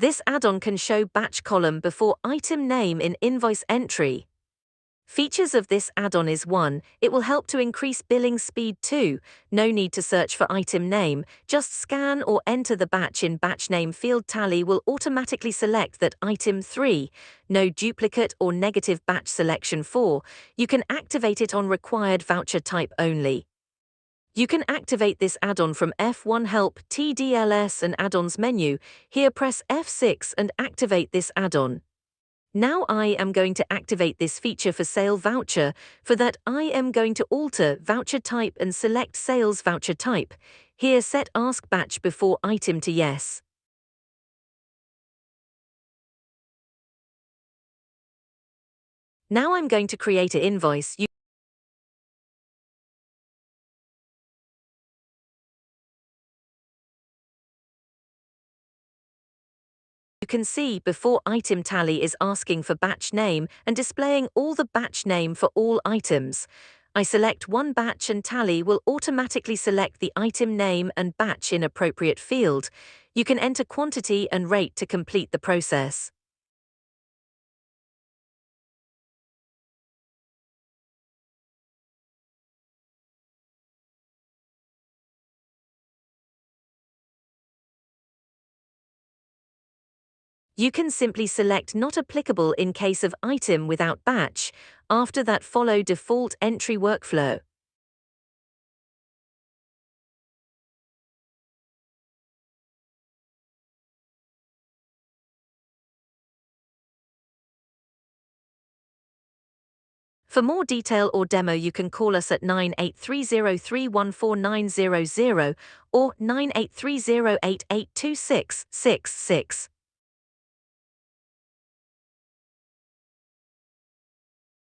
This add-on can show batch column before item name in invoice entry. Features of this add-on is 1. It will help to increase billing speed. 2. No need to search for item name, just scan or enter the batch in batch name field. Tally will automatically select that item. 3. No duplicate or negative batch selection. 4. You can activate it on required voucher type only. You can activate this add-on from F1 Help, TDLS and Add-ons menu. Here press F6 and activate this add-on. Now I am going to activate this feature for sale voucher. For that I am going to alter voucher type and select sales voucher type. Here set ask batch before item to yes. Now I'm going to create an invoice. You can see before item tally is asking for batch name and displaying all the batch name for all items. I select one batch and tally will automatically select the item name and batch in appropriate field. You can enter quantity and rate to complete the process. You can simply select not applicable in case of item without batch. After that follow default entry workflow. For more detail or demo you can call us at 9830314900 or 9830882666.